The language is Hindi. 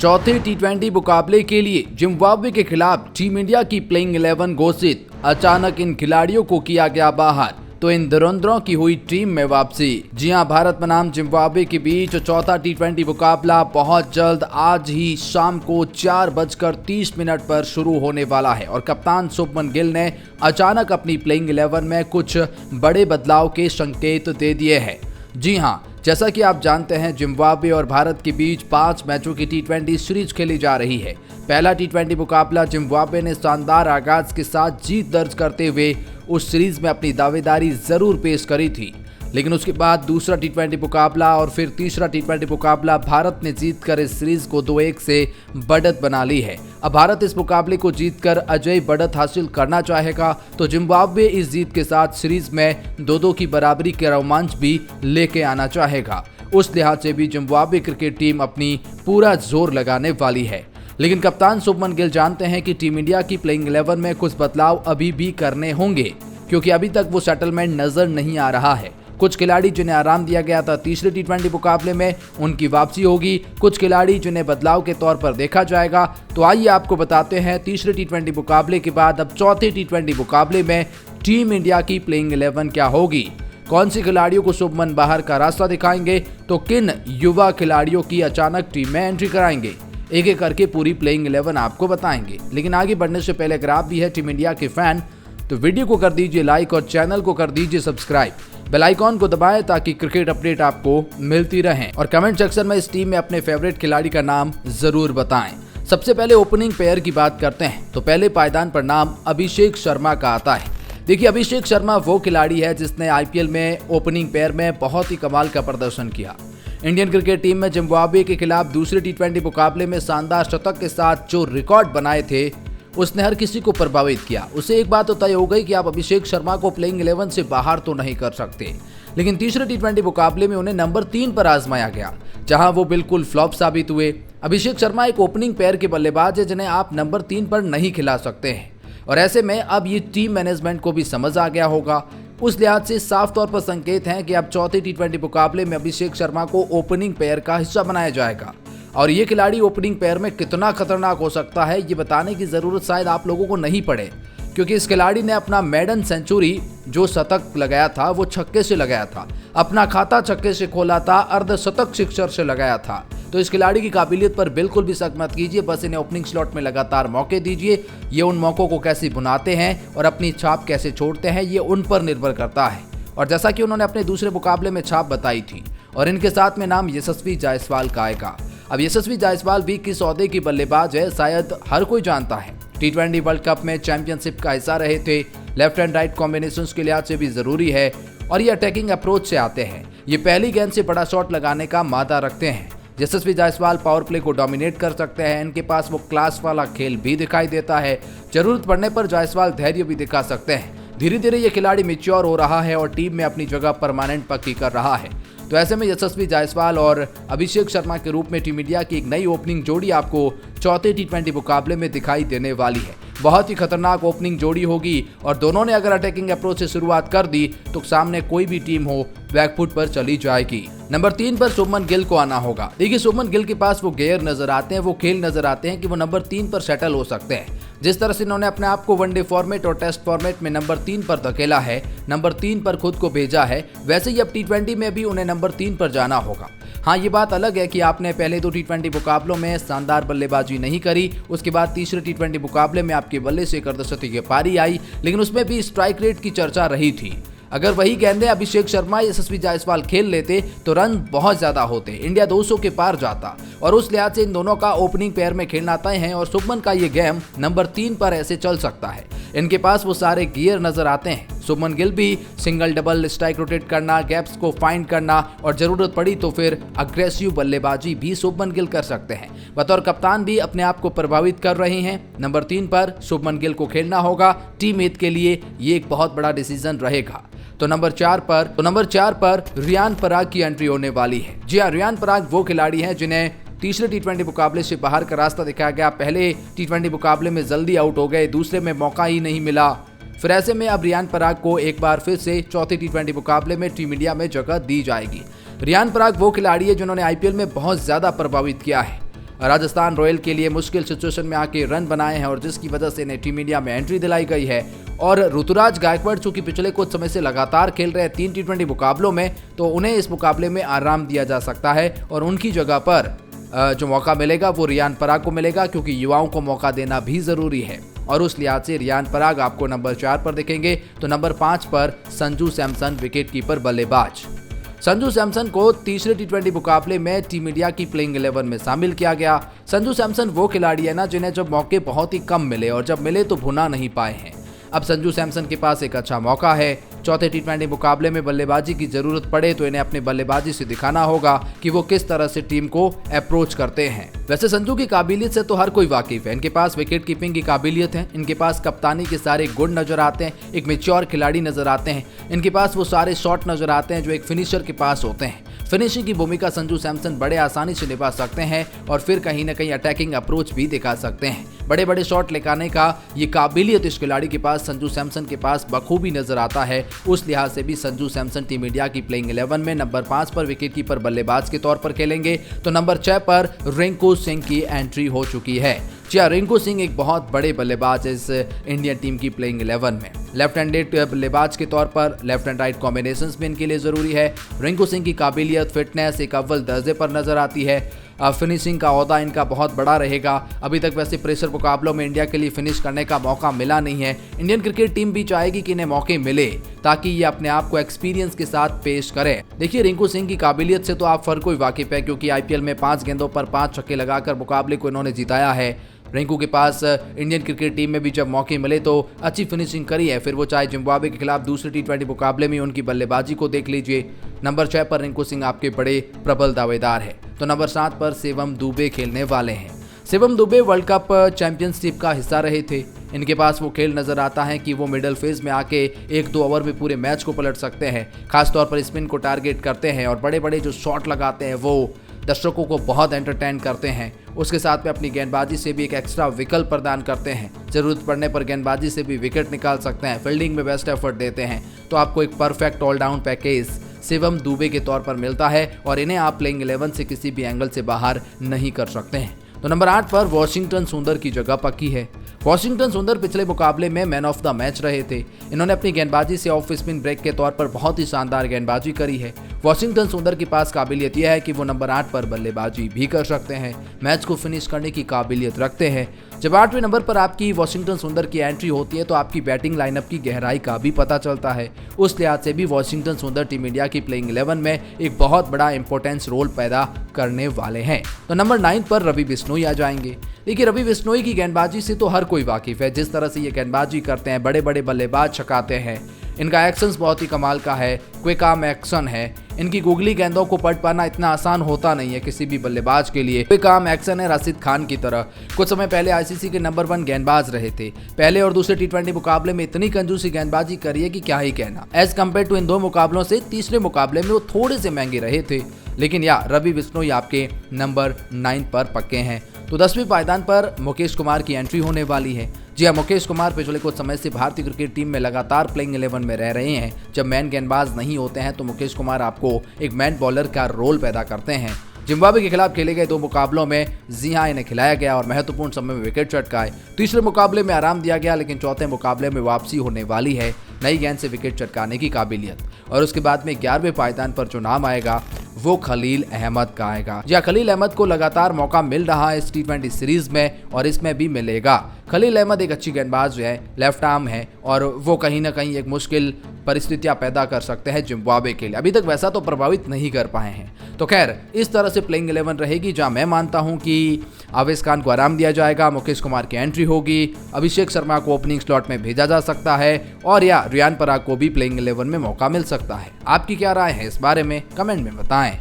चौथे टी20 मुकाबले के लिए जिम्बाब्वे के खिलाफ टीम इंडिया की प्लेइंग 11 घोषित। अचानक इन खिलाड़ियों को किया गया बाहर, तो इन धुरंधरों की हुई टीम में वापसी। जी हां, भारत बनाम जिम्बाब्वे के बीच चौथा टी20 मुकाबला बहुत जल्द आज ही शाम को 4:30 पर शुरू होने वाला है और कप्तान शुभमन गिल ने अचानक अपनी प्लेइंग 11 में कुछ बड़े बदलाव के संकेत दे दिए हैं। जी हां, जैसा कि आप जानते हैं, जिम्बाब्वे और भारत के बीच 5 मैचों की टी20 सीरीज खेली जा रही है। पहला टी20 मुकाबला जिम्बाब्वे ने शानदार आगाज के साथ जीत दर्ज करते हुए उस सीरीज में अपनी दावेदारी जरूर पेश करी थी, लेकिन उसके बाद दूसरा टी20 मुकाबला और फिर तीसरा टी20 मुकाबला भारत ने जीतकर इस सीरीज को 2-1 से बढ़त बना ली है। अब भारत इस मुकाबले को जीतकर अजय बढ़त हासिल करना चाहेगा, तो जिम्बाब्वे इस जीत के साथ सीरीज में 2-2 की बराबरी के रोमांच भी लेके आना चाहेगा। उस लिहाज से भी जिम्बाब्वे क्रिकेट टीम अपनी पूरा जोर लगाने वाली है, लेकिन कप्तान शुभमन गिल जानते हैं कि टीम इंडिया की प्लेइंग 11 में कुछ बदलाव अभी भी करने होंगे, क्योंकि अभी तक वो सेटलमेंट नजर नहीं आ रहा है। कुछ खिलाड़ी जिन्हें आराम दिया गया था तीसरे टी20 मुकाबले में, उनकी वापसी होगी। कुछ खिलाड़ी जिन्हें बदलाव के तौर पर देखा जाएगा। तो आइए आपको बताते हैं तीसरे टी20 मुकाबले के बाद अब चौथे टी20 मुकाबले में टीम इंडिया की प्लेइंग 11 क्या होगी, कौन सी खिलाड़ियों को शुभमन बाहर का रास्ता दिखाएंगे, तो किन युवा खिलाड़ियों की अचानक टीम में एंट्री कराएंगे। एक एक करके पूरी प्लेइंग 11 आपको बताएंगे। लेकिन आगे बढ़ने से पहले अगर आप भी है टीम इंडिया के फैन, तो वीडियो को कर दीजिए लाइक और चैनल को कर दीजिए सब्सक्राइब। बेल आइकॉन को दबाएं ताकि क्रिकेट अपडेट आपको मिलती रहे, और कमेंट सेक्शन में इस टीम में अपने फेवरेट खिलाड़ी का नाम जरूर बताएं। सबसे पहले ओपनिंग पेयर की बात करते हैं, तो पहले पायदान पर नाम अभिषेक शर्मा का आता है। देखिए, अभिषेक शर्मा वो खिलाड़ी है जिसने आईपीएल में ओपनिंग पेयर में बहुत ही कमाल का प्रदर्शन किया। इंडियन क्रिकेट टीम में जिम्बाब्वे के खिलाफ दूसरे टी20 मुकाबले में शानदार शतक के साथ जो रिकॉर्ड बनाए थे, उसने हर किसी को प्रभावित किया। उसे एक बात तो तय हो गई कि आप अभिषेक शर्मा को प्लेइंग 11 से बाहर तो नहीं कर सकते, लेकिन तीसरे टी20 मुकाबले में उन्हें नंबर 3 पर आजमाया गया, जहां वो बिल्कुल फ्लॉप साबित हुए। अभिषेक शर्मा एक ओपनिंग पेयर के बल्लेबाज है जिन्हें आप नंबर 3 पर नहीं खिला सकते हैं, और ऐसे में अब ये टीम मैनेजमेंट को भी समझ आ गया होगा। उस लिहाज से साफ तौर पर संकेत हैं कि अब चौथे टी20 मुकाबले में अभिषेक शर्मा को ओपनिंग पेयर का हिस्सा बनाया जाएगा, और ये खिलाड़ी ओपनिंग पेयर में कितना खतरनाक हो सकता है ये बताने की जरूरत शायद आप लोगों को नहीं पड़े, क्योंकि इस खिलाड़ी ने अपना मेडन सेंचुरी जो शतक लगाया था वो छक्के से लगाया था, अपना खाता छक्के से खोला था, अर्धशतक सिक्सर से लगाया था। तो इस खिलाड़ी की काबिलियत पर बिल्कुल भी शक मत कीजिए, बस इन्हें ओपनिंग स्लॉट में लगातार मौके दीजिए। ये उन मौकों को कैसे बुनाते हैं और अपनी छाप कैसे छोड़ते हैं, ये उन पर निर्भर करता है। और जैसा कि उन्होंने अपने दूसरे मुकाबले में छाप बताई थी, और इनके साथ में नाम यशस्वी जायसवाल का आएगा। अब यशस्वी जायसवाल भी किस ओहदे की बल्लेबाज है शायद हर कोई जानता है। टी20 वर्ल्ड कप में चैंपियनशिप का हिस्सा रहे थे, लेफ्ट एंड राइट कॉम्बिनेशंस के लिहाज से भी जरूरी है, और ये अटैकिंग अप्रोच से आते हैं। ये पहली गेंद से बड़ा शॉट लगाने का मादा रखते हैं। यशस्वी जायसवाल पावर प्ले को डोमिनेट कर सकते हैं, इनके पास वो क्लास वाला खेल भी दिखाई देता है। जरूरत पड़ने पर जायसवाल धैर्य भी दिखा सकते हैं। धीरे धीरे ये खिलाड़ी मैच्योर हो रहा है और टीम में अपनी जगह परमानेंट पक्की कर रहा है। तो ऐसे में यशस्वी जायसवाल और अभिषेक शर्मा के रूप में टीम इंडिया की एक नई ओपनिंग जोड़ी आपको चौथे टी20 मुकाबले में दिखाई देने वाली है। बहुत ही खतरनाक ओपनिंग जोड़ी होगी, और दोनों ने अगर अटैकिंग अप्रोच से शुरुआत कर दी तो सामने कोई भी टीम हो बैकफुट पर चली जाएगी। नंबर 3 पर शुभमन गिल को आना होगा। देखिए, शुभमन गिल के पास वो गेयर नजर आते हैं, वो खेल नजर आते हैं कि वो नंबर 3 पर सेटल हो सकते हैं। जिस तरह से इन्होंने अपने आप को वनडे फॉर्मेट और टेस्ट फॉर्मेट में नंबर 3 पर धकेला है, नंबर 3 पर खुद को भेजा है, वैसे ही अब टी20 में भी उन्हें नंबर 3 पर जाना होगा। हाँ, ये बात अलग है कि आपने पहले 2 टी20 मुकाबलों में शानदार बल्लेबाजी नहीं करी, उसके बाद तीसरे टी20 मुकाबले में आपके बल्ले से एक अर्धशतकीय की पारी आई, लेकिन उसमें भी स्ट्राइक रेट की चर्चा रही थी। अगर वही गेंदें अभिषेक शर्मा या यशस्वी जायसवाल खेल लेते तो रन बहुत ज्यादा होते, इंडिया 200 के पार जाता, और उस लिहाज से इन दोनों का ओपनिंग पेयर में खेलना तय है। और शुभमन का ये गेम नंबर 3 पर ऐसे चल सकता है। इनके पास वो सारे गियर नजर आते हैं। शुभमन गिल भी सिंगल डबल स्ट्राइक रोटेट करना, गैप्स को फाइंड करना, और जरूरत पड़ी तो फिर अग्रेसिव बल्लेबाजी भी शुभमन गिल कर सकते हैं। बतौर कप्तान भी अपने आप को प्रभावित कर रहे हैं। नंबर 3 पर शुभमन गिल को खेलना होगा। टीम हित के लिए ये एक बहुत बड़ा डिसीजन रहेगा। तो नंबर 4 पर रियान पराग की एंट्री होने वाली है। जी हाँ, रियान पराग वो खिलाड़ी हैं जिन्हें तीसरे टी20 मुकाबले से बाहर का रास्ता दिखाया गया। पहले टी20 मुकाबले में जल्दी आउट हो गए, दूसरे में मौका ही नहीं मिला। फिर ऐसे में अब रियान पराग को एक बार फिर से चौथे टी20 मुकाबले में टीम इंडिया में जगह दी जाएगी। रियान पराग वो खिलाड़ी है जिन्होंने आईपीएल में बहुत ज्यादा प्रभावित किया है। राजस्थान रॉयल के लिए मुश्किल सिचुएशन में आके रन बनाए हैं और जिसकी वजह से इन्हें टीम इंडिया में एंट्री दिलाई गई है। और ऋतुराज गायकवाड़ चूंकि पिछले कुछ समय से लगातार खेल रहे हैं 3 T20 मुकाबलों में, तो उन्हें इस मुकाबले में आराम दिया जा सकता है और उनकी जगह पर जो मौका मिलेगा वो रियान पराग को मिलेगा, क्योंकि युवाओं को मौका देना भी जरूरी है। और उस लिहाज से रियान पराग आपको नंबर 4 पर दिखेंगे। तो नंबर 5 पर संजू सैमसन विकेटकीपर बल्लेबाज। संजू सैमसन को तीसरे T20 मुकाबले में टीम इंडिया की प्लेइंग 11 में शामिल किया गया। संजू सैमसन वो खिलाड़ी है ना जिन्हें जब मौके बहुत ही कम मिले और जब मिले तो भुना नहीं पाए हैं। अब संजू सैमसन के पास एक अच्छा मौका है। चौथे T20 मुकाबले में बल्लेबाजी की जरूरत पड़े तो इन्हें अपनी बल्लेबाजी से दिखाना होगा कि वो किस तरह से टीम को अप्रोच करते हैं। वैसे संजू की काबिलियत से तो हर कोई वाकिफ है। इनके पास विकेट कीपिंग की काबिलियत है, इनके पास कप्तानी के सारे गुण नजर आते हैं, एक मैच्योर खिलाड़ी नजर आते हैं, इनके पास वो सारे शॉट नजर आते हैं जो एक फिनिशर के पास होते हैं। फिनिशिंग की भूमिका संजू सैमसन बड़े आसानी से निभा सकते हैं और फिर कहीं ना कहीं अटैकिंग अप्रोच भी दिखा सकते हैं। बड़े बड़े शॉट लेकर का ये काबिलियत इस खिलाड़ी के पास, संजू सैमसन के पास बखूबी नजर आता है। उस लिहाज से भी संजू सैमसन टीम इंडिया की प्लेइंग 11 में नंबर 5 पर विकेटकीपर बल्लेबाज के तौर पर खेलेंगे। तो नंबर 6 पर रिंकू सिंह की एंट्री हो चुकी है। जी हाँ, रिंकू सिंह एक बहुत बड़े बल्लेबाज है इस इंडियन टीम की प्लेइंग 11 में। लेफ्ट हैंडेड बल्लेबाज के तौर पर लेफ्ट एंड राइट कॉम्बिनेशंस भी इनके लिए जरूरी है। रिंकू सिंह की काबिलियत, फिटनेस एक अव्वल दर्जे पर नजर आती है। फिनिशिंग का ओहदा इनका बहुत बड़ा रहेगा। अभी तक वैसे प्रेशर मुकाबलों में इंडिया के लिए फिनिश करने का मौका मिला नहीं है। इंडियन क्रिकेट टीम भी चाहेगी कि इन्हें मौके मिले ताकि ये अपने आप को एक्सपीरियंस के साथ पेश करें। देखिए, रिंकू सिंह की काबिलियत से तो आप हर कोई वाकिफ है, क्योंकि आईपीएल में 5 गेंदों पर 5 छक्के लगाकर मुकाबले को इन्होंने जिताया है। रिंकू के पास इंडियन क्रिकेट टीम में भी जब मौके मिले तो अच्छी फिनिशिंग करी है। फिर वो चाहे जिम्बाब्वे के खिलाफ दूसरे T20 मुकाबले में उनकी बल्लेबाजी को देख लीजिए। नंबर 6 पर रिंकू सिंह आपके बड़े प्रबल दावेदार है। तो नंबर 7 पर शिवम दुबे खेलने वाले हैं। Shivam Dubey world cup championship का हिस्सा रहे थे। इनके पास वो खेल नजर आता है कि वो मिडल फेज में आके 1-2 ओवर में पूरे मैच को पलट सकते हैं। खासतौर पर स्पिन को टारगेट करते हैं और बड़े बड़े जो शॉट लगाते हैं वो दर्शकों को बहुत एंटरटेन करते हैं। उसके साथ में अपनी गेंदबाजी से भी एक एक्स्ट्रा विकल्प प्रदान करते हैं। जरूरत पड़ने पर गेंदबाजी से भी विकेट निकाल सकते हैं। फील्डिंग में बेस्ट एफर्ट देते हैं। तो आपको एक perfect all round package Shivam Dube के तौर पर मिलता है और इन्हें आप प्लेइंग 11 से किसी भी एंगल से बाहर नहीं कर सकते हैं। तो नंबर 8 पर वॉशिंगटन सुंदर की जगह पक्की है। वॉशिंगटन सुंदर पिछले मुकाबले में मैन ऑफ द मैच रहे थे। इन्होंने अपनी गेंदबाजी से ऑफ स्पिन ब्रेक के तौर पर बहुत ही शानदार गेंदबाजी करी है। वॉशिंगटन सुंदर के पास काबिलियत यह है कि वो नंबर 8 पर बल्लेबाजी भी कर सकते हैं, मैच को फिनिश करने की काबिलियत रखते हैं। जब 8वें नंबर पर आपकी वॉशिंगटन सुंदर की एंट्री होती है तो आपकी बैटिंग लाइनअप की गहराई का भी पता चलता है। उस लिहाज से भी वॉशिंगटन सुंदर टीम इंडिया की प्लेइंग 11 में एक बहुत बड़ा इंपॉर्टेंस रोल पैदा करने वाले हैं। तो नंबर 9 पर रवि बिश्नोई आ जाएंगे। देखिए, रवि बिश्नोई की गेंदबाजी से तो हर कोई वाकिफ है। जिस तरह से ये गेंदबाजी करते हैं, बड़े बड़े बल्लेबाज छकाते हैं, इनका एक्शंस बहुत ही कमाल का है, क्विक आर्म एक्शन है। इनकी गुगली गेंदों को पट पाना इतना आसान होता नहीं है किसी भी बल्लेबाज के लिए। क्विक आर्म एक्शन है राशिद खान की तरह। कुछ समय पहले आईसीसी के नंबर 1 गेंदबाज रहे थे। पहले और दूसरे T20 मुकाबले में इतनी कंजूसी गेंदबाजी करी है कि क्या ही कहना। एज कम्पेयर टू इन 2 मुकाबलों से तीसरे मुकाबले में वो थोड़े से महंगे रहे थे। लेकिन रवि बिश्नोई आपके नंबर 9 पर पक्के हैं। तो 10वीं पायदान पर मुकेश कुमार की एंट्री होने वाली है। जी हाँ, मुकेश कुमार पिछले कुछ समय से भारतीय क्रिकेट टीम में लगातार प्लेइंग 11 में रह रहे हैं। जब मैन गेंदबाज नहीं होते हैं तो मुकेश कुमार आपको एक मैन बॉलर का रोल पैदा करते हैं। जिम्बाब्वे के खिलाफ खेले गए 2 मुकाबलों में जी हाँ इन्हें खिलाया गया और महत्वपूर्ण समय में विकेट चटकाए। तीसरे मुकाबले में आराम दिया गया, लेकिन चौथे मुकाबले में वापसी होने वाली है नई गेंद से विकेट चटकाने की काबिलियत। और उसके बाद में 11वें पायदान पर जो नाम आएगा वो खलील अहमद का आएगा। जी खलील अहमद को लगातार मौका मिल रहा है इस T20 सीरीज में और इसमें भी मिलेगा। खलील अहमद एक अच्छी गेंदबाज है, लेफ्ट आर्म है और वो कहीं ना कहीं एक मुश्किल परिस्थितियां पैदा कर सकते हैं जिम्बाब्वे के लिए। अभी तक वैसा तो प्रभावित नहीं कर पाए हैं। तो खैर, इस तरह से प्लेइंग 11 रहेगी जहां मैं मानता हूं कि आवेश खान को आराम दिया जाएगा, मुकेश कुमार की एंट्री होगी, अभिषेक शर्मा को ओपनिंग स्लॉट में भेजा जा सकता है और रियान पराग को भी प्लेइंग 11 में मौका मिल सकता है। आपकी क्या राय है इस बारे में? कमेंट में बताएं।